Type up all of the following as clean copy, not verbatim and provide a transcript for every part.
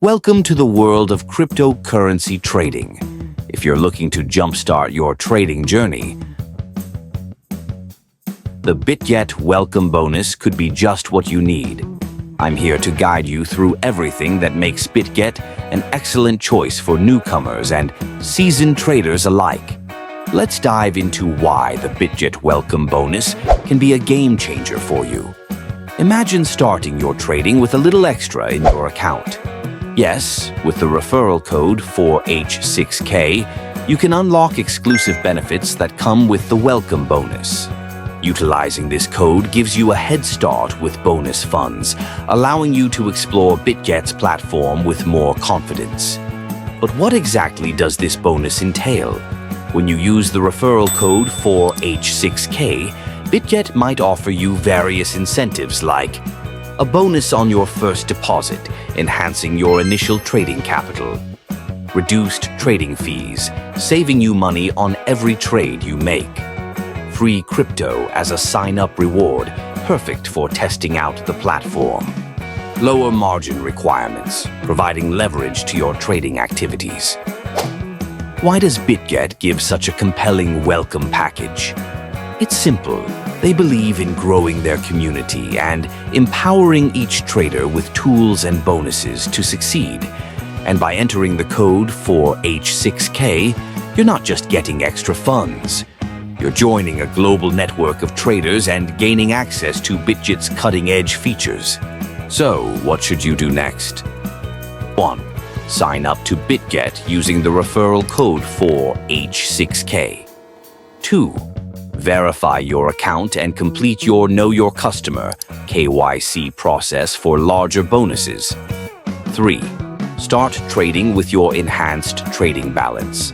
Welcome to the world of cryptocurrency trading. If you're looking to jumpstart your trading journey, the Bitget welcome bonus could be just what you need. I'm here to guide you through everything that makes Bitget an excellent choice for newcomers and seasoned traders alike. Let's dive into why the Bitget welcome bonus can be a game changer for you. Imagine starting your trading with a little extra in your account. Yes, with the referral code 4H6K, you can unlock exclusive benefits that come with the welcome bonus. Utilizing this code gives you a head start with bonus funds, allowing you to explore Bitget's platform with more confidence. But what exactly does this bonus entail? When you use the referral code 4H6K, Bitget might offer you various incentives like a bonus on your first deposit, enhancing your initial trading capital, reduced trading fees, saving you money on every trade you make, free crypto as a sign-up reward, perfect for testing out the platform, lower margin requirements, providing leverage to your trading activities. Why does Bitget give such a compelling welcome package? It's simple. They believe in growing their community and empowering each trader with tools and bonuses to succeed. And by entering the code 4H6K, you're not just getting extra funds. You're joining a global network of traders and gaining access to Bitget's cutting-edge features. So, what should you do next? 1. Sign up to Bitget using the referral code 4H6K. 2. Verify your account and complete your Know Your Customer (KYC) process for larger bonuses. 3. Start trading with your enhanced trading balance.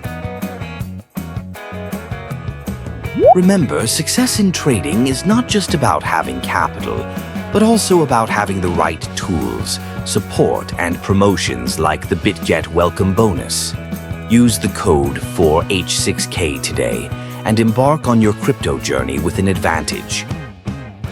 Remember, success in trading is not just about having capital, but also about having the right tools, support, and promotions like the Bitget welcome bonus. Use the code 4H6K today and embark on your crypto journey with an advantage.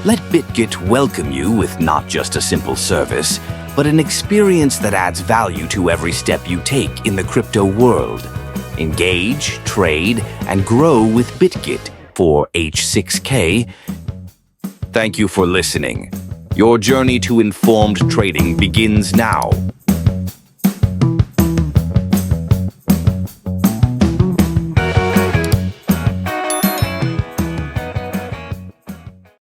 Let Bitget welcome you with not just a simple service, but an experience that adds value to every step you take in the crypto world. Engage, trade, and grow with Bitget 4H6K. Thank you for listening. Your journey to informed trading begins now.